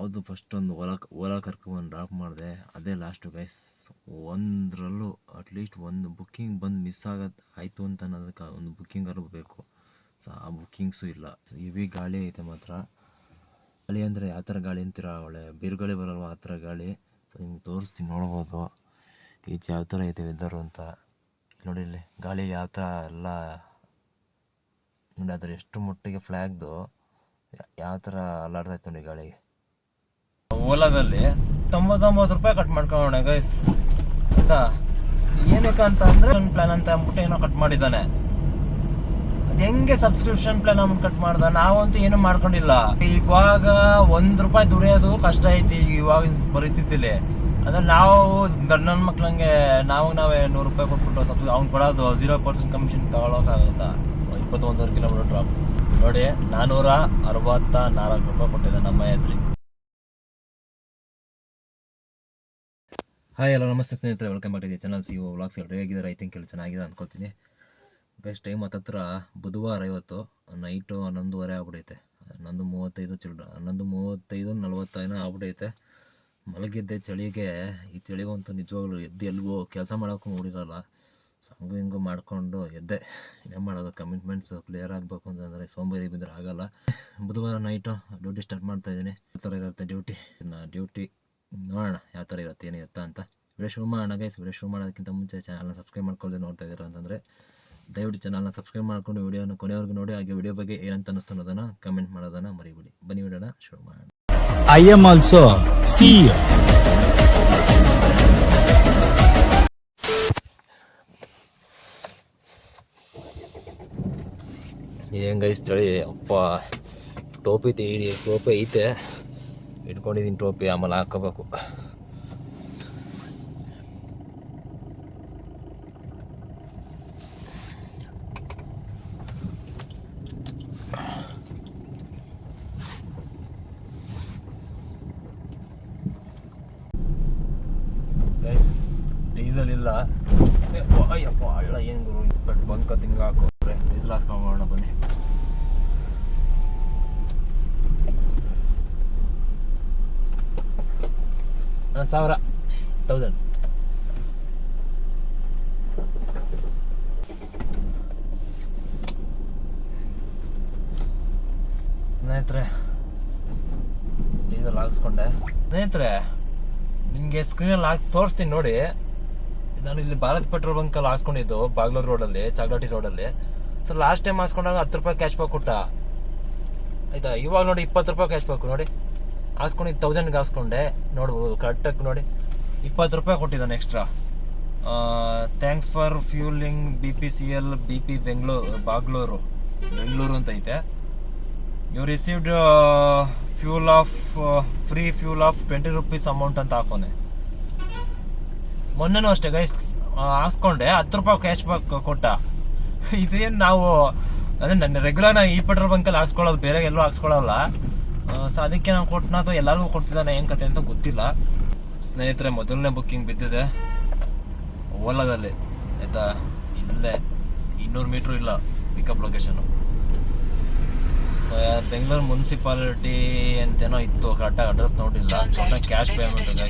ಯಾವುದು ಫಸ್ಟ್ ಒಂದು ಓಲಾ ಕರ್ಕೊಂಡ್ಬಂದು ಡ್ರಾಪ್ ಮಾಡಿದೆ, ಅದೇ ಲಾಸ್ಟು ಗೈಸ್. ಒಂದರಲ್ಲೂ ಅಟ್ಲೀಸ್ಟ್ ಒಂದು ಬುಕ್ಕಿಂಗ್ ಬಂದು ಮಿಸ್ ಆಯಿತು ಅಂತ ಅನ್ನೋದಕ್ಕೆ ಒಂದು ಬುಕ್ಕಿಂಗ್ ಬೇಕು. ಸೊ ಆ ಬುಕ್ಕಿಂಗ್ಸು ಇಲ್ಲ. ಹೆವಿ ಗಾಳಿ ಐತೆ ಮಾತ್ರ. ಗಾಳಿ ಅಂದರೆ ಯಾವ ಥರ ಗಾಳಿ ಅಂತೀರ, ಒಳ್ಳೆ ಬಿರುಗಾಳಿ ಬರಲ್ವ ಆ ಥರ ಗಾಳಿ. ಸೊ ನಿಮ್ಗೆ ತೋರಿಸ್ತೀನಿ, ನೋಡ್ಬೋದು ಈಚೆ ಯಾವ ಥರ ಐತೆ ವೆದರು ಅಂತ. ನೋಡಿ ಇಲ್ಲಿ ಗಾಳಿ ಯಾವ ಥರ ಎಲ್ಲ ನೋಡಿ, ಅದ್ರ ಎಷ್ಟು ಮಟ್ಟಿಗೆ ಫ್ಲ್ಯಾಗ್ದು ಯಾವ ಥರ ಅಲ್ಲಾಡ್ತೈತೆ ನೋಡಿ ಗಾಳಿಗೆ. ಓಲಾದಲ್ಲಿ 99 ರೂಪಾಯಿ ಕಟ್ ಮಾಡ್ಕೊಳ್ಳೋಣ ಗೈಸ್. ಆಯ್ತಾ, ಏನಕ್ಕೆ ಅಂತ ಅಂದರೆ ಒಂದು ಪ್ಲಾನ್ ಅಂತ ಅಂದ್ಬಿಟ್ಟು ಏನೋ ಕಟ್ ಮಾಡಿದ್ದಾನೆ. ಅದು ಹೆಂಗೆ ಸಬ್ಸ್ಕ್ರಿಪ್ಷನ್ ಪ್ಲಾನ್ ಅಮೌಂಟ್ ಕಟ್ ಮಾಡ್ದ? ನಾವಂತೂ ಏನು ಮಾಡ್ಕೊಂಡಿಲ್ಲ. ಇವಾಗ ₹1 ದುಡಿಯೋದು ಕಷ್ಟ ಐತಿ ಇವಾಗಿನ ಪರಿಸ್ಥಿತಿಲಿ. ಅದ್ರಲ್ಲಿ ನಾವು ನನ್ನ ಮಕ್ಳಂಗೆ ನಾವೇ ₹100 ಕೊಟ್ಬಿಟ್ಟು ಅವ್ನು ಕೊಡೋದು 0% ಕಮಿಷನ್ ತಗೊಳೋಕ್ಕಾಗುತ್ತಾ? 21 ಕಿಲೋಮೀಟರ್ ಡ್ರಾಪ್ ನೋಡಿ, ₹464 ಕೊಟ್ಟಿದ್ದೆ ನಮ್ಮ ಎದ್ರಿ. ಹಾಯ್ ಹಲೋ ನಮಸ್ತೆ ಸ್ನೇಹಿತರೆ, welcome back to channel C vlogs. ಎಲ್ಲರೂ ಹೇಗಿದ್ದಾರೆ? ಐ ಥಿಂಕ್ ಎಲ್ಲ ಚೆನ್ನಾಗಿದೆ ಅನ್ಕೊತೀನಿ. ಗೈಸ್, ಟೈಮ್ ಹತ್ತತ್ರ ಬುಧವಾರ ಇವತ್ತು ನೈಟು 11:30 ಆಗ್ಬಿಡೈತೆ. 11:35 ಆಗ್ಬಿಡೈತೆ. ಮಲಗಿದ್ದೆ ಚಳಿಗೆ. ಈ ಚಳಿಗಂತೂ ನಿಜವಾಗ್ಲೂ ಎದ್ದು ಎಲ್ಗೂ ಕೆಲಸ ಮಾಡೋಕ್ಕೂ ಮೂಡಿರಲ್ಲ. ಸೊ ಹಂಗೂ ಹಿಂಗೂ ಮಾಡಿಕೊಂಡು ಎದ್ದೆ. ಏನು ಮಾಡೋದು, ಕಮಿಟ್ಮೆಂಟ್ಸು ಕ್ಲಿಯರ್ ಆಗಬೇಕು ಅಂತಂದರೆ ಸೋಂಬೇರಿ ಬಿದ್ದರೆ ಆಗಲ್ಲ. ಬುಧವಾರ ನೈಟು ಡ್ಯೂಟಿ ಸ್ಟಾರ್ಟ್ ಮಾಡ್ತಾಯಿದ್ದೀನಿ. ಯಾವ ಥರ ಇರುತ್ತೆ ಡ್ಯೂಟಿ ನೋಡೋಣ ಯಾವ ಥರ ಇರುತ್ತೆ, ಏನಿರುತ್ತೆ ಅಂತ. ವಿಡಿಯೋ ಶುರು ಮಾಡೋಣ ಗೈಸ್. ವಿಡಿಯೋ ಶುರು ಮಾಡೋದಕ್ಕಿಂತ ಮುಂಚೆ ಚಾನಲ್ನ ಸಬ್ಸ್ಕ್ರೈಬ್ ಮಾಡ್ಕೊಳ್ಳದೆ ನೋಡ್ತಾ ಇದ್ದೀರಾ ಅಂತಂದರೆ ದಯವಿಟ್ಟು ಚಾನಲ್ನ ಸಬ್ಸ್ಕ್ರೈಬ್ ಮಾಡ್ಕೊಂಡು ವಿಡಿಯೋನ ಕೊನೆವರೆಗೂ ನೋಡಿ. ಹಾಗೆ ವಿಡಿಯೋ ಬಗ್ಗೆ ಏನಂತ ಅನ್ನಿಸ್ತು ಅನ್ನೋದನ್ನು ಕಮೆಂಟ್ ಮಾಡೋದನ್ನು ಮರಿಬೇಡಿ. ಬನ್ನಿ ವಿಡಿಯೋನ ಶುರು ಮಾಡೋಣ. I am also CEO. ಏನು ಗೈಸ್ ಚಳಿ, ಅಪ್ಪ ಟೋಪಿ ಐತೆ, ಇಟ್ಕೊಂಡಿದ್ದೀನಿ ಟೋಪಿ, ಆಮೇಲೆ ಹಾಕೋಬೇಕು. ಗೈಸ್ ಡೀಸೆಲ್ ಇಲ್ಲ. ಅಯ್ಯಪ್ಪ ಹಳ್ಳ ಏನು ಗುರು, ಪೆಟ್ ಬಂಕ ತಿಂಗ ಹಾಕೋದ್ರೆ ಡೀಸೆಲ್ ಹಾಸ್ಕೊಂಬೋಣ ಬನ್ನಿ. $1000 ಸ್ನೇಹಿತರೆ, ಡೀಸೆಲ್ ಹಾಕ್ಸ್ಕೊಂಡೆ. ಸ್ನೇಹಿತರೆ, ನಿಮಗೆ ಸ್ಕ್ರೀನಲ್ಲಿ ಹಾಕಿ ತೋರಿಸ್ತೀನಿ ನೋಡಿ. ನಾನು ಇಲ್ಲಿ ಭಾರತ್ ಪೆಟ್ರೋಲ್ ಬಂಕಲ್ಲಿ ಹಾಕ್ಸ್ಕೊಂಡಿದ್ದು, ಬಾಗ್ಲೂರು ರೋಡಲ್ಲಿ, ಚಾಗ್ಲಾಟಿ ರೋಡಲ್ಲಿ. ಸೊ ಲಾಸ್ಟ್ ಟೈಮ್ ಹಾಕ್ಸ್ಕೊಂಡಾಗ ₹10 ಕ್ಯಾಶ್ ಬ್ಯಾಕ್ ಕೊಟ್ಟ, ಆಯ್ತಾ. ಇವಾಗ ನೋಡಿ ₹20 ಕ್ಯಾಶ್ ಬ್ಯಾಕ್ ನೋಡಿ. ಹಾಕ್ಸ್ಕೊಂಡಿದ್ದು 1000ಗೆ ಹಾಕ್ಸ್ಕೊಂಡೆ, ನೋಡ್ಬೋದು ಕರೆಕ್ಟಾಗಿ ನೋಡಿ. ₹20 ಕೊಟ್ಟಿದ್ದಾನೆ extra. Thanks for fueling BPCL BP Bagalur ಅಂತ ಐತೆ. You received free fuel of ₹20 amount ಅಂತ ಹಾಕೋನೆ. ಮೊನ್ನೆನೂ ಅಷ್ಟೇ ಗೈಸ್, ಹಾಕ್ಸ್ಕೊಂಡೆ ₹10 ಕ್ಯಾಶ್ ಬ್ಯಾಕ್ ಕೊಟ್ಟ. ಇದೇನು ನಾವು ಅದೇ ನನ್ನ ರೆಗ್ಯುಲರ್ ಈ ಪೆಟ್ರೋಲ್ ಬಂಕಲ್ಲಿ ಹಾಕ್ಸ್ಕೊಳ್ಳೋದು, ಬೇರೆ ಎಲ್ಲೂ ಹಾಕ್ಸ್ಕೊಳ್ಳಲ್ಲ. ಸೊ ಅದಕ್ಕೆ ನಾನು ಕೊಟ್ಟನ ಅಥವಾ ಎಲ್ಲರಿಗೂ ಕೊಡ್ತಿದ್ದಾನೆ, ಏನು ಕತೆ ಅಂತ ಗೊತ್ತಿಲ್ಲ. ಸ್ನೇಹಿತರೆ, ಮೊದಲನೇ ಬುಕ್ಕಿಂಗ್ ಬಿದ್ದಿದೆ ಓಲಾದಲ್ಲಿ, ಆಯಿತಾ. ಇಲ್ಲೇ 200 ಮೀಟ್ರ್ ಇಲ್ಲ pickup location. So Bengaluru municipality ಅಂತೇನೋ ಇತ್ತು, ಕರೆಕ್ಟಾಗಿ ಅಡ್ರೆಸ್ ನೋಡಿಲ್ಲ. ಕ್ಯಾಶ್ ಪೇಮೆಂಟ್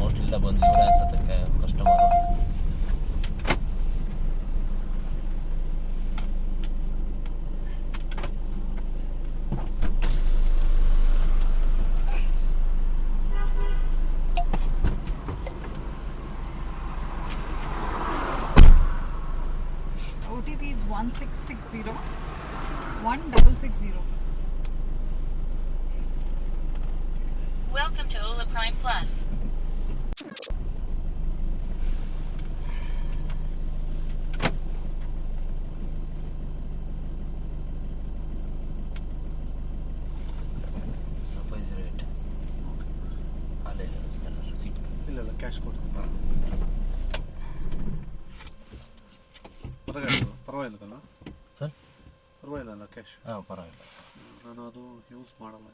ನೋಡಿಲ್ಲ, ಬಂದು ಇವರೇ ಅನ್ಸತ್ತೆ customer. OTP is 1660-1660. Welcome to Ola Prime Plus. Supervisor ಅಲ್ಲೇ ಸೀಟ್ ಇಲ್ಲ ಕ್ಯಾಶ್ ಕೊಡ್ತೀನಿ. ಪರವಾಗಿಲ್ಲ ಸರ್, ಪರವಾಗಿಲ್ಲ ಕ್ಯಾಶ್. ಹಾಂ ಪರವಾಗಿಲ್ಲ, ನಾನು ಅದು ಯೂಸ್ ಮಾಡಲ್ಲ.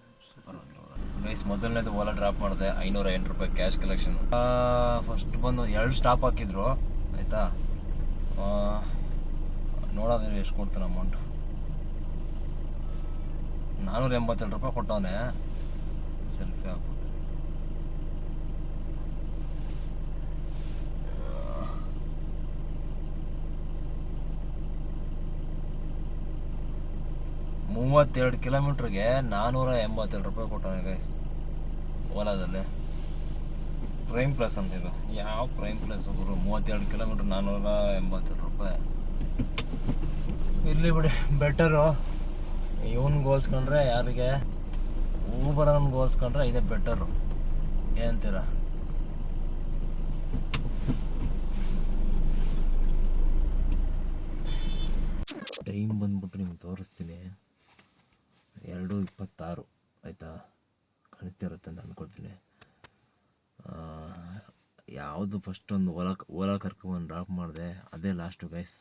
ಗೈಸ್, ಮೊದಲನೇದು ಓಲಾ ಡ್ರಾಪ್ ಮಾಡಿದೆ, ₹508 ಕ್ಯಾಶ್ ಕಲೆಕ್ಷನ್. ಫಸ್ಟ್ ಬಂದು 2 ಸ್ಟಾಪ್ ಹಾಕಿದ್ರು, ಆಯಿತಾ. ನೋಡೋದ್ರೆ ಎಷ್ಟು ಕೊಡ್ತಾನೆ ಅಮೌಂಟ್. ₹487 ಕೊಟ್ಟವನೆ. 32 ಕಿಲೋಮೀಟ್ರಿಗೆ 482 ರೂಪಾಯಿ ಕೊಟ್ಟವನೆ ಗೈಸ್ ಓಲಾದಲ್ಲಿ. ಪ್ರೈಮ್ ಪ್ಲಸ್ ಅಂತ ಇದು. ಯಾವ ಪ್ರೈಮ್ ಪ್ಲಸ್ ಗುರು? 32 ಕಿಲೋಮೀಟ್ರ್ 482 ರೂಪಾಯಿ. ಇರ್ಲಿ ಬಿಡಿ, ಬೆಟರು. ಇವನ್ಗೆ ಹೋಲ್ಸ್ಕೊಂಡ್ರೆ ಯಾರಿಗೆ ಊಬರನ್ಗೆ ಹೋಲ್ಸ್ಕೊಂಡ್ರೆ ಇದೇ ಬೆಟರು. ಏನಂತೀರ? ಟೈಮ್ ಬಂದ್ಬಿಟ್ಟು ನಿಮ್ಗೆ ತೋರಿಸ್ತೀನಿ. 2:26 ಆಯಿತಾ? ಕಾಣಿಸ್ತಿರುತ್ತೆ ಅಂತ ಅಂದ್ಕೊಳ್ತೀನಿ. ಯಾವುದು ಫಸ್ಟ್ ಒಂದು ಓಲಾ ಕರ್ಕೊಂಡ್ಬಂದು ಡ್ರಾಪ್ ಮಾಡಿದೆ, ಅದೇ ಲಾಸ್ಟು ಗೈಸ್.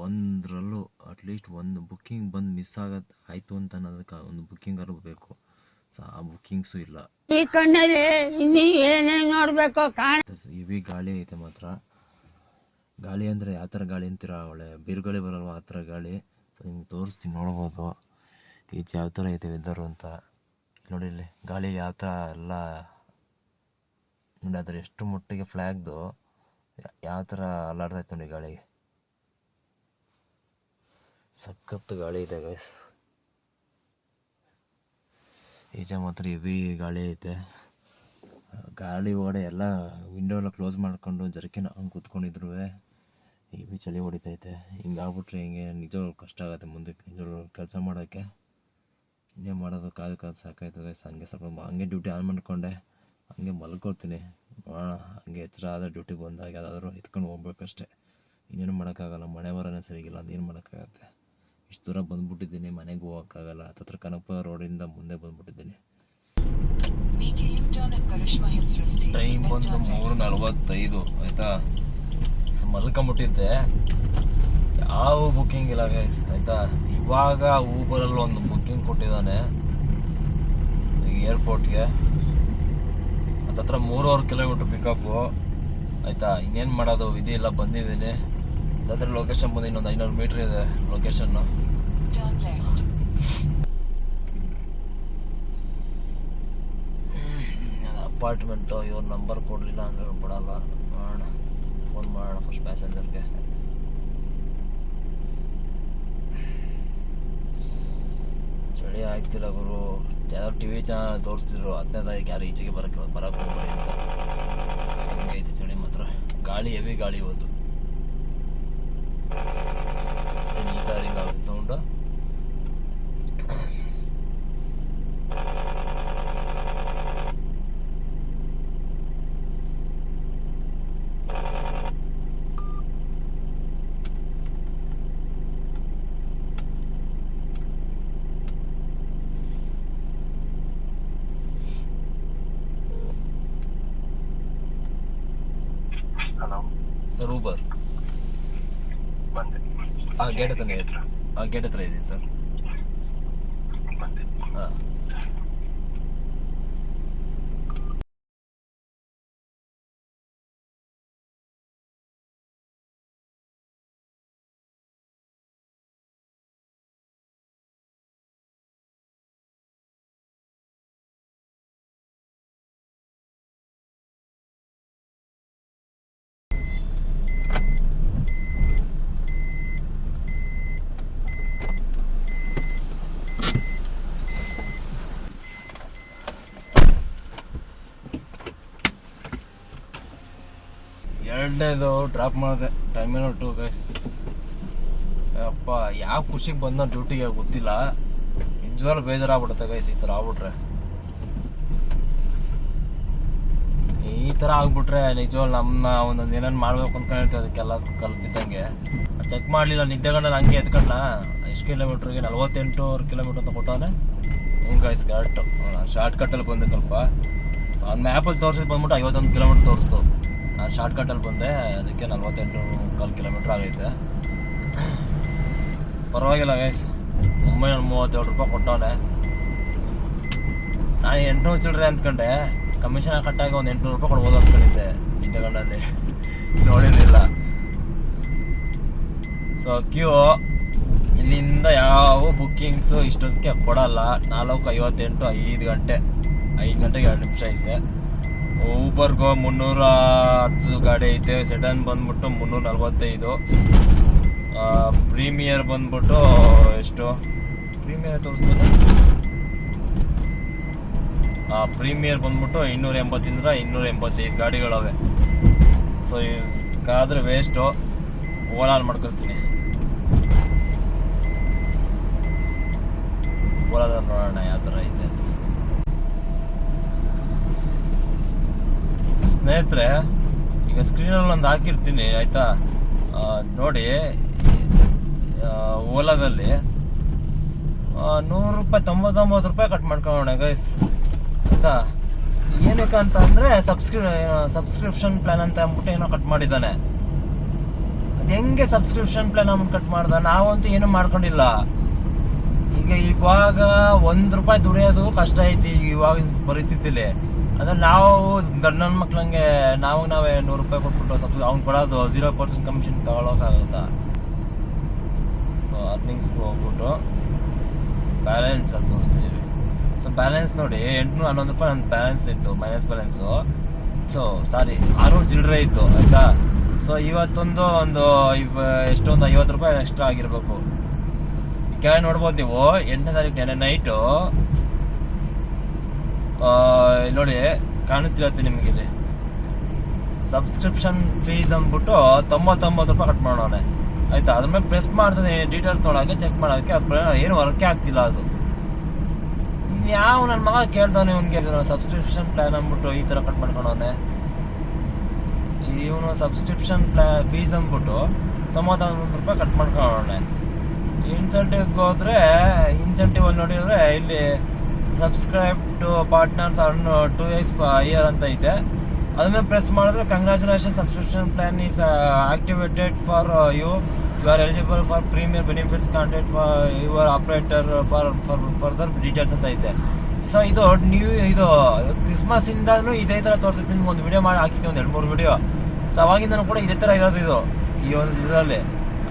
ಒಂದರಲ್ಲೂ ಅಟ್ಲೀಸ್ಟ್ ಒಂದು ಬುಕ್ಕಿಂಗ್ ಬಂದು ಮಿಸ್ ಆಯಿತು ಅಂತ ಅನ್ನೋದಕ್ಕೆ ಒಂದು ಬುಕ್ಕಿಂಗ್ ಬೇಕು. ಸೊ ಆ ಬುಕ್ಕಿಂಗ್ಸು ಇಲ್ಲ. ಈ ಕಣ್ಣಲ್ಲಿ ಇನ್ನೀ ಏನೇನು ನೋಡಬೇಕು ಹೆವಿ ಗಾಳಿ ಐತೆ ಮಾತ್ರ. ಗಾಳಿ ಅಂದರೆ ಯಾವ ಥರ ಗಾಳಿ ಅಂತೀರ? ಒಳ್ಳೆ ಬಿರುಗಾಳಿ ಬರಲ್ವ ಆ ಥರ ಗಾಳಿ. ಸೊ ನಿಮ್ಗೆ ತೋರಿಸ್ತೀನಿ, ನೋಡ್ಬೋದು ಈಚೆ ಯಾವ ಥರ ಐತೆ ವೆದರು ಅಂತ. ನೋಡಿ ಇಲ್ಲಿ ಗಾಳಿ ಯಾವ ಥರ ಎಲ್ಲ ನೋಡಿ, ಅದ್ರ ಎಷ್ಟು ಮಟ್ಟಿಗೆ ಫ್ಲ್ಯಾಗ್ದು ಯಾವ ಥರ ಅಲ್ಲಾಡ್ತೈತೆ ನೋಡಿ ಗಾಳಿಗೆ. ಸಖತ್ತು ಗಾಳಿ ಇದೆ ಗೈಸ್. ಈಚೆ ಮಾತ್ರ ಹೆವಿ ಗಾಳಿ ಐತೆ. ಗಾಳಿ ಒಳಗಡೆ ಎಲ್ಲ ವಿಂಡೋ ಎಲ್ಲ ಕ್ಲೋಸ್ ಮಾಡ್ಕೊಂಡು ಜರ್ಕಿನ ಹಂಗೆ ಕೂತ್ಕೊಂಡಿದ್ರು ಹೆವಿ ಚಳಿ ಹೊಡಿತೈತೆ. ಹಿಂಗಾಗ್ಬಿಟ್ರೆ ಹಿಂಗೆ ನಿಜವಾಗ್ಲೂ ಕಷ್ಟ ಆಗುತ್ತೆ ಮುಂದಕ್ಕೆ ನಿಜವಾಗ್ಲೂ ಕೆಲಸ ಮಾಡೋಕ್ಕೆ. ಇನ್ನೇ ಮಾಡೋದು ಕಾದು ಸಾಕಾಯ್ತು ಗೈಸ್. ಹಂಗೆ ಸ್ವಲ್ಪ ಹಂಗೆ ಡ್ಯೂಟಿ ಆನ್ ಮಾಡ್ಕೊಂಡೆ ಹಂಗೆ ಮಲ್ಕೊಳ್ತೀನಿ. ನೋಡೋಣ, ಹಂಗೆ ಎಚ್ಚರ ಆದರೆ ಡ್ಯೂಟಿಗೆ ಬಂದಾಗ ಯಾವುದಾದ್ರೂ ಎತ್ಕೊಂಡು ಹೋಗ್ಬೇಕಷ್ಟೆ. ಇನ್ನೇನು ಮಾಡೋಕ್ಕಾಗಲ್ಲ, ಮನೆ ಬರೋನೇ ಸರಿಗಿಲ್ಲ, ಅದೇನು ಮಾಡೋಕ್ಕಾಗತ್ತೆ. ಇಷ್ಟು ದೂರ ಬಂದುಬಿಟ್ಟಿದ್ದೀನಿ, ಮನೆಗೆ ಹೋಗೋಕ್ಕಾಗಲ್ಲ. ಹತ್ರ ಕನಕಪುರ ರೋಡಿಂದ ಮುಂದೆ ಬಂದುಬಿಟ್ಟಿದ್ದೀನಿ. ಟೈಮ್ ಬಂದು 3:45 ಆಯಿತಾ? ಮಲ್ಕೊಂಬಿಟ್ಟಿದ್ದೆ, ಯಾವ ಬುಕ್ಕಿಂಗ್ ಇಲ್ಲ ಗೈಸ್ ಆಯಿತಾ. ಇವಾಗ ಊಬರಲ್ಲಿ ಒಂದು ಬುಕ್ಕಿಂಗ್ ಕೊಟ್ಟಿದ್ದಾನೆ ಏರ್ಪೋರ್ಟ್ಗೆ. ಹತ್ತತ್ರ 3.5 ಕಿಲೋಮೀಟ್ರ್ ಪಿಕಪ್ಪು ಆಯಿತಾ. ಇನ್ನೇನು ಮಾಡೋದು, ವಿಧಿ ಇಲ್ಲ, ಬಂದಿದ್ದೀನಿ. ಅದ್ರ ಲೊಕೇಶನ್ ಬಂದು ಇನ್ನೊಂದು 500 ಮೀಟ್ರ್ ಇದೆ ಲೊಕೇಶನ್ನು. ಅಪಾರ್ಟ್ಮೆಂಟು ಇವ್ರ ನಂಬರ್ ಕೊಡಲಿಲ್ಲ ಅಂದರೆ ಬಿಡಲ್ಲ. ಮಾಡೋಣ, ಫೋನ್ ಮಾಡೋಣ ಫಸ್ಟ್ ಪ್ಯಾಸೆಂಜರ್ಗೆ. ಚಳಿ ಆಗ್ತಿಲ್ಲ ಗುರು. ಯಾರು ಟಿ ವಿ ಚಾನಲ್ ತೋರಿಸ್ತಿದ್ರು 10ನೇ ತಾರೀಕು ಯಾರು ಈಚೆಗೆ ಬರಕ್ಕೆ ಹೋಗ್ಬೇಡಿ ಅಂತ. ಹಂಗೆ ಐತೆ ಚಳಿ ಮಾತ್ರ. ಗಾಳಿ ಹೆವಿ ಗಾಳಿ ಇವತ್ತು. ಈ ಥರ ಹಿಂಗಾಗುತ್ತೆ ಸೌಂಡು. ಸರ್ ಊಬರ್ ಗೇಟ್ ಹತ್ರ ಗೇಟ್ ಹತ್ರ ಇದ್ದೀನಿ ಸರ್. ಹಾಂ ಎರಡನೇದು ಡ್ರಾಪ್ ಮಾಡಿದೆ ಟರ್ಮಿನಲ್ 2 ಗೈಸ್. ಅಪ್ಪ ಯಾವ ಖುಷಿಗೆ ಬಂದ ಡ್ಯೂಟಿಗೆ ಗೊತ್ತಿಲ್ಲ. ನಿಜವಾಗ್ಲೂ ಬೇಜಾರಾಗ್ಬಿಡುತ್ತೆ ಗೈಸ್ ಈ ಥರ ಆಗ್ಬಿಟ್ರೆ. ಈ ಥರ ಆಗ್ಬಿಟ್ರೆ ನಿಜವಾಗ್ಲೂ ನಮ್ಮನ್ನ ಒಂದೊಂದು ಏನೇನು ಮಾಡ್ಬೇಕು ಅಂದ್ಕೊಂಡಿರ್ತೀವಿ ಅದಕ್ಕೆಲ್ಲ ಕಲ್ಪಿದ್ದಂಗೆ. ಚೆಕ್ ಮಾಡಲಿಲ್ಲ, ನಿದ್ದೆಗಂಡ ಹಂಗೆ ಎತ್ಕೊಂಡ. ಎಷ್ಟು ಕಿಲೋಮೀಟ್ರಿಗೆ 48 ಕಿಲೋಮೀಟ್ರ್ ಅಂತ ಕೊಟ್ಟವನೆ. ಹ್ಞೂ ಗೈಸ್ ಕರೆಕ್ಟು. ಶಾರ್ಟ್ ಕಟ್ಟಲ್ಲಿ ಬಂದೆ ಸ್ವಲ್ಪ. ಸೊ ಅವ್ನು ಮ್ಯಾಪಲ್ಲಿ ತೋರಿಸಿದ್ದು ಬಂದ್ಬಿಟ್ಟು 51 ಕಿಲೋಮೀಟ್ರ್ ತೋರಿಸ್ತು. ನಾನು ಶಾರ್ಟ್ ಕಟ್ಟಲ್ಲಿ ಬಂದೆ, ಅದಕ್ಕೆ 48.25 ಕಿಲೋಮೀಟ್ರ್ ಆಗೈತೆ. ಪರವಾಗಿಲ್ಲ ಗೈಸ್. 937 ರೂಪಾಯಿ ಕೊಟ್ಟವನೆ. ನಾನು 800 ಚಿಲ್ಲರೆ ಅಂದ್ಕೊಂಡೆ. ಕಮಿಷನ್ ಕಟ್ಟಾಗಿ ಒಂದು 800 ರೂಪಾಯಿ ಕೊಡ್ಬೋದು ಅಂದ್ಕೊಂಡಿದ್ದೆ ನಿದ್ದೆಗಂಡಲ್ಲಿ, ನೋಡಿರಲಿಲ್ಲ. ಸೊ ಕ್ಯೂ ಇಲ್ಲಿಂದ ಯಾವ ಬುಕ್ಕಿಂಗ್ಸು ಇಷ್ಟೊತ್ತಿಗೆ ಕೊಡಲ್ಲ. 4:58 5 ಗಂಟೆಗೆ 2 ನಿಮಿಷ ಐತೆ. ಊಬರ್ಗೋ 310 ಗಾಡಿ ಐತೆ. ಸೆಡನ್ ಬಂದ್ಬಿಟ್ಟು 345. ಪ್ರೀಮಿಯರ್ ಬಂದ್ಬಿಟ್ಟು ಎಷ್ಟು ಪ್ರೀಮಿಯರ್ ತೋರಿಸ್ತೀನಿ. ಪ್ರೀಮಿಯರ್ ಬಂದ್ಬಿಟ್ಟು 280 285 ಗಾಡಿಗಳವೆ. ಸೊ ಕಾದ್ರೆ ವೇಸ್ಟು. ಓಲಾ ಮಾಡ್ಕೊಳ್ತೀನಿ. ಓಲಾದಲ್ಲಿ ನೋಡೋಣ ಯಾವ ಥರ ಐತೆ ಅಂತ. ಸ್ನೇಹಿತರೆ, ಈಗ ಸ್ಕ್ರೀನಲ್ಲಿ ಒಂದು ಹಾಕಿರ್ತೀನಿ ಆಯ್ತಾ, ನೋಡಿ. ಓಲಾದಲ್ಲಿ 100 ರೂಪಾಯಿ 99 ರೂಪಾಯಿ ಕಟ್ ಮಾಡ್ಕೊಳ್ಳೋಣ ಗೈಸ್ ಆಯ್ತಾ. ಏನಕ್ಕೆ ಅಂತ ಅಂದ್ರೆ ಸಬ್ಸ್ಕ್ರಿಪ್ಷನ್ ಪ್ಲಾನ್ ಅಂತ ಅಂದ್ಬಿಟ್ಟು ಏನೋ ಕಟ್ ಮಾಡಿದ್ದಾನೆ. ಅದು ಹೆಂಗೆ ಸಬ್ಸ್ಕ್ರಿಪ್ಷನ್ ಪ್ಲಾನ್ ಅಂದ್ಬಿಟ್ಟು ಕಟ್ ಮಾಡ್ದ? ನಾವಂತೂ ಏನೂ ಮಾಡ್ಕೊಂಡಿಲ್ಲ. ಈಗ ಇವಾಗ 1 ರೂಪಾಯಿ ದುಡಿಯೋದು ಕಷ್ಟ ಐತಿ ಇವಾಗಿನ ಪರಿಸ್ಥಿತಿಲಿ. ಅಂದ್ರೆ ನಾವು ಗಂಡನ ಮಕ್ಳಂಗೆ ನಾವೇ 100 ರೂಪಾಯಿ ಕೊಟ್ಬಿಟ್ಟು ಅವ್ನು ಕೊಡೋದು 0% ಕಮಿಷನ್ ತಗೊಳಕ್ಕಾಗುತ್ತಾ? ಸೊ ಅರ್ನಿಂಗ್ಸ್ಗೆ ಹೋಗ್ಬಿಟ್ಟು ಬ್ಯಾಲೆನ್ಸ್ ಅಂತ ತೋರಿಸ್ತಿದ್ದೀವಿ. ಸೊ ಬ್ಯಾಲೆನ್ಸ್ ನೋಡಿ, 811 ರೂಪಾಯಿ ನನ್ನ ಬ್ಯಾಲೆನ್ಸ್ ಇತ್ತು, ಮೈನಸ್ ಬ್ಯಾಲೆನ್ಸು. ಸೊ ಸಾರಿ 600 ಚಿಲ್ಲರೆ ಇತ್ತು ಆಯ್ತಾ. ಸೊ ಇವತ್ತೊಂದು ಎಷ್ಟೊಂದು 50 ರೂಪಾಯಿ ಎಕ್ಸ್ಟ್ರಾ ಆಗಿರ್ಬೇಕು. ಕೆಳಗೆ ನೋಡ್ಬೋದು ನೀವು, 8ನೇ ತಾರೀಕು ನೈಟು ನೋಡಿ ಕಾಣಿಸ್ತಿರತ್ತೆ ನಿಮಗೆ ಇಲ್ಲಿ. ಸಬ್ಸ್ಕ್ರಿಪ್ಷನ್ ಫೀಸ್ ಅಂದ್ಬಿಟ್ಟು 99 ರೂಪಾಯಿ ಕಟ್ ಮಾಡೋಣ ಆಯ್ತಾ. ಅದ್ರ ಮೇಲೆ ಪ್ರೆಸ್ ಮಾಡ್ತಾನೆ ಡೀಟೇಲ್ಸ್ ನೋಡೋಕೆ, ಚೆಕ್ ಮಾಡೋಕ್ಕೆ. ಏನು ವರ್ಕೇ ಆಗ್ತಿಲ್ಲ ಅದು. ಯಾವ ನನ್ನ ಮಗ ಕೇಳ್ತಾನೆ ಇವನಿಗೆ ಸಬ್ಸ್ಕ್ರಿಪ್ಷನ್ ಪ್ಲಾನ್ ಅಂದ್ಬಿಟ್ಟು ಈ ಥರ ಕಟ್ ಮಾಡ್ಕೊಂಡವನೆ. ಇವನು ಸಬ್ಸ್ಕ್ರಿಪ್ಷನ್ ಫೀಸ್ ಅಂದ್ಬಿಟ್ಟು 99 ರೂಪಾಯಿ ಕಟ್ ಮಾಡ್ಕೊಳ್ಳೋಣ. ಇನ್ಸೆಂಟಿವ್ಗೆ ಹೋದ್ರೆ ಇನ್ಸೆಂಟಿವ್ ಅಲ್ಲಿ ನೋಡಿದ್ರೆ ಇಲ್ಲಿ subscribe to partners earn 2x year ಅಂತ ಐತೆ. ಅದನ್ನ ಪ್ರೆಸ್ ಮಾಡಿದ್ರೆ congratulation, subscription plan is activated for you are eligible for premier benefits contact for your operator for further details ಅಂತ ಐತೆ. ಸೊ ಇದು ಕ್ರಿಸ್ಮಸ್ ಇಂದಾನು ಇದೇ ತರ ತೋರಿಸ್ತೀನಿ. ಒಂದು ವಿಡಿಯೋ ಮಾಡಿ ಹಾಕಿದ್ದೆ, ಒಂದು 2-3 ವಿಡಿಯೋ. ಸೊ ಅವಾಗಿಂದನೂ ಕೂಡ ಇದೇ ತರ ಇರೋದು ಇದು ಈ ಒಂದು ಇದರಲ್ಲಿ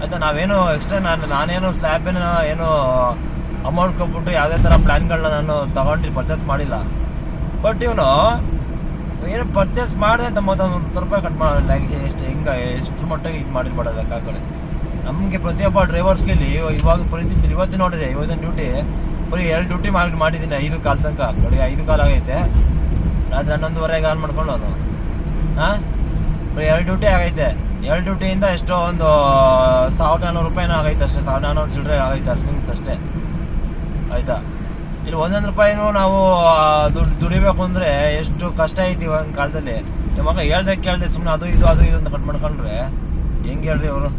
ಆಯ್ತಾ. ನಾವೇನು ಎಕ್ಸ್ಟ್ರಾ ನಾನೇನು ಸ್ಲ್ಯಾಬ್ ಏನೋ ಅಮೌಂಟ್ ಕೊಟ್ಬಿಟ್ಟು ಯಾವುದೇ ಥರ ಪ್ಲ್ಯಾನ್ಗಳನ್ನ ನಾನು ತಗೊಂಡು ಪರ್ಚೇಸ್ ಮಾಡಿಲ್ಲ. ಬಟ್ ಇವನು ಏನು ಪರ್ಚೇಸ್ ಮಾಡಿದೆ 99 ರೂಪಾಯಿ ಕಟ್ ಮಾಡಲ್ಲ. ಎಷ್ಟು ಮಟ್ಟಿಗೆ ಇದು ಮಾಡಿರ್ಬೇಡ ಲೆಕ್ಕಗಳೇ. ನಮಗೆ ಪ್ರತಿಯೊಬ್ಬ ಡ್ರೈವರ್ಸ್ಗೆ ಇಲ್ಲಿ ಇವಾಗ ಪರಿಸ್ಥಿತಿ ಇವತ್ತಿನ ನೋಡಿದೆ, ಇವತ್ತಿನ ಡ್ಯೂಟಿ ಬರೀ 2 ಡ್ಯೂಟಿ ಮಾಡಿದ್ದೀನಿ. 5 ಕಾಲ್ ತನಕ ಬೆಳಿಗ್ಗೆ 5 ಕಾಲ್ ಆಗೈತೆ, ರಾತ್ರಿ 11:30 ಆನ್ ಮಾಡ್ಕೊಂಡು ಅವನು ಬರೀ 2 ಡ್ಯೂಟಿ ಆಗೈತೆ. 2 ಡ್ಯೂಟಿಯಿಂದ ಎಷ್ಟೋ ಒಂದು 1400 ರೂಪಾಯಿನೂ ಆಗೈತೆ ಅಷ್ಟೇ. 1400 ಚಿಲ್ಲರೆ ಆಗೈತೆ ಅರ್ನಿಂಗ್ಸ್ ಅಷ್ಟೇ ಆಯ್ತಾ. ಇಲ್ಲಿ 1 ರೂಪಾಯಿನೂ ನಾವು ದುಡಿಬೇಕು ಅಂದ್ರೆ ಎಷ್ಟು ಕಷ್ಟ ಐತಿ ಇವಾಗ ಕಾಲದಲ್ಲಿ. ಇವಾಗ ಕೇಳ್ದೆ ಸುಮ್ಮನೆ ಅದು ಇದು ಅಂತ ಕಟ್ ಮಾಡ್ಕೊಂಡ್ರೆ ಹೆಂಗೆ ಹೇಳ್ರಿ ಅವರು.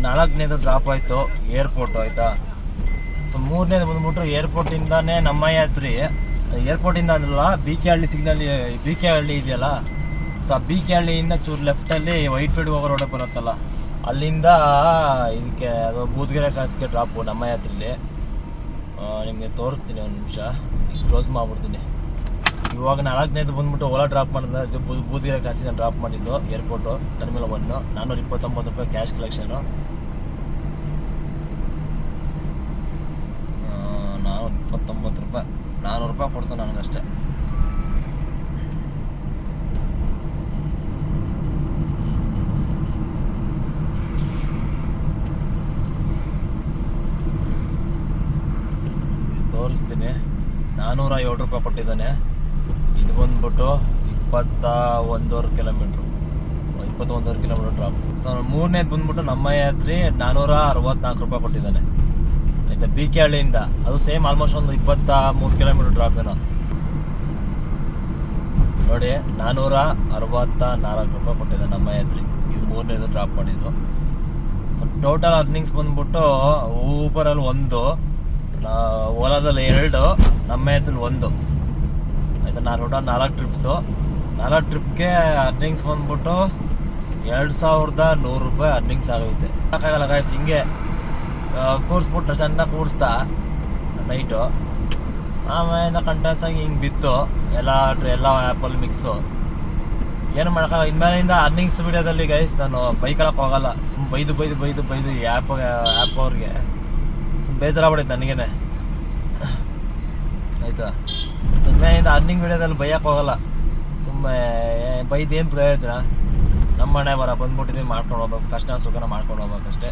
ನಾಲ್ಕನೇದು ಡ್ರಾಪ್ ಆಯ್ತು ಏರ್ಪೋರ್ಟ್ ಆಯ್ತಾ. ಸೊ 3ನೇದು ಬಂದ್ಬಿಟ್ಟು ಏರ್ಪೋರ್ಟ್ ಇಂದಾನೆ ನಮ್ಮ ಯಾತ್ರಿ. ಏರ್ಪೋರ್ಟ್ ಇಂದ ಅಂದ್ರಲ್ಲ, BK ಸಿಗ್ನಲ್ BK ಇದೆಯಲ್ಲ. ಸೊ ಆ BK ಚೂರು ಲೆಫ್ಟ್ ಅಲ್ಲಿ ವೈಟ್ ಫೀಲ್ಡ್ ಹೋಗೋ ರೋಡ್ ಬರುತ್ತಲ್ಲ, ಅಲ್ಲಿಂದ ಇದಕ್ಕೆ ಅದು ಬೂದ್ಗೆರೆ ಕ್ರಾಸ್ಗೆ ಡ್ರಾಪು ನಮ್ಮ ಯಾತ್ರಿಲಿ. ನಿಮಗೆ ತೋರಿಸ್ತೀನಿ, ಒಂದು ನಿಮಿಷ ಕ್ಲೋಸ್ ಮಾಡ್ಬಿಡ್ತೀನಿ. ಇವಾಗ 4ನೇದು ಬಂದ್ಬಿಟ್ಟು ಓಲಾ ಡ್ರಾಪ್ ಮಾಡಿದ್ರೆ ಬೂದ್ಗೆರೆ ಕ್ರಾಸಿಗೆ ಡ್ರಾಪ್ ಮಾಡಿದ್ದು ಏರ್ಪೋರ್ಟು ಟರ್ಮಿನಲ್ 1. 429 ರೂಪಾಯಿ ಕ್ಯಾಶ್ ಕಲೆಕ್ಷನು. 429 ರೂಪಾಯಿ, 400 ರೂಪಾಯಿ ಕೊಡ್ತಾನೆ ನನಗಷ್ಟೇ. ತೋರಿಸ್ತೀನಿ. 407 ರೂಪಾಯಿ ಕೊಟ್ಟಿದ್ದಾನೆ. ಇದು ಬಂದ್ಬಿಟ್ಟು 21 ಕಿಲೋಮೀಟ್ರು, 21 ಕಿಲೋಮೀಟರ್ ಡ್ರಾಪ್. ಸೊ 3ನೇದು ಬಂದ್ಬಿಟ್ಟು ನಮ್ಮ ಯಾತ್ರಿ 464 ರೂಪಾಯಿ ಕೊಟ್ಟಿದ್ದಾನೆ ಆಯ್ತಾ. BK ಇಂದ ಅದು ಸೇಮ್ ಆಲ್ಮೋಸ್ಟ್ ಒಂದು 23 ಕಿಲೋಮೀಟರ್ ಡ್ರಾಪ್ ಏನೋ ನೋಡಿ. 464 ರೂಪಾಯಿ ಕೊಟ್ಟಿದ್ದಾನೆ ನಮ್ಮ ಯಾತ್ರಿ. ಇದು 3ನೇದು ಡ್ರಾಪ್ ಮಾಡಿದ್ದು. ಸೊ ಟೋಟಲ್ ಅರ್ನಿಂಗ್ಸ್ ಬಂದ್ಬಿಟ್ಟು ಊಬರಲ್ಲಿ 1, ಓಲಾದಲ್ಲಿ 2, ನಮ್ಮ ಯಾತ್ರಲ್ಲಿ 1 ಆಯ್ತಾ. Total 4 trips. 4 ಟ್ರಿಪ್ಗೆ ಅರ್ನಿಂಗ್ಸ್ ಬಂದ್ಬಿಟ್ಟು 2100 ರೂಪಾಯಿ ಅರ್ನಿಂಗ್ಸ್ ಆಗೈತೆ. ಸಾಕಾಗಲ್ಲ ಗಾಯ್ಸ್, ಹಿಂಗೆ ಕೂರಿಸ್ಬಿಟ್ರೆ ಚೆನ್ನಾಗಿ ಕೂರಿಸ್ತಾ ನೈಟು. ಆಮೇಲೆ ಕಂಟಿನ್ಯೂಸ್ ಆಗಿ ಹಿಂಗೆ ಬಿತ್ತು ಎಲ್ಲ ಆ್ಯಪಲ್ಲಿ ಮಿಕ್ಸು. ಏನು ಮಾಡೋಕ್ಕಾಗಲ್ಲ. ಇನ್ಮೇಲಿಂದ ಅರ್ನಿಂಗ್ಸ್ ವಿಡಿಯೋದಲ್ಲಿ ಗೈಸ್ ನಾನು ಬೈಕಳಕ್ಕೆ ಹೋಗಲ್ಲ. ಬೈದು ಈ ಆ್ಯಪ್ ಅವ್ರಿಗೆ ಬೇಜಾರಾಗ್ಬಿಡೈತೆ ನನಗೇನೆ. ಆಯ್ತಾ, ಸುಮ್ಮನೆ ಇಂದ ಅರ್ನಿಂಗ್ ವಿಡಿಯೋದಲ್ಲಿ ಬೈಯಕ್ಕೆ ಹೋಗಲ್ಲ. ಸುಮ್ಮನೆ ಬೈದೇನು ಪ್ರಯೋಜನ? ನಮ್ಮ ಮನೆ ಬರ ಬಂದ್ಬಿಟ್ಟಿದ್ದೀವಿ, ಮಾಡ್ಕೊಂಡು ಹೋಗ್ಬೇಕು, ಕಷ್ಟ ಸುಖನ ಮಾಡ್ಕೊಂಡು ಹೋಗ್ಬೇಕಷ್ಟೇ.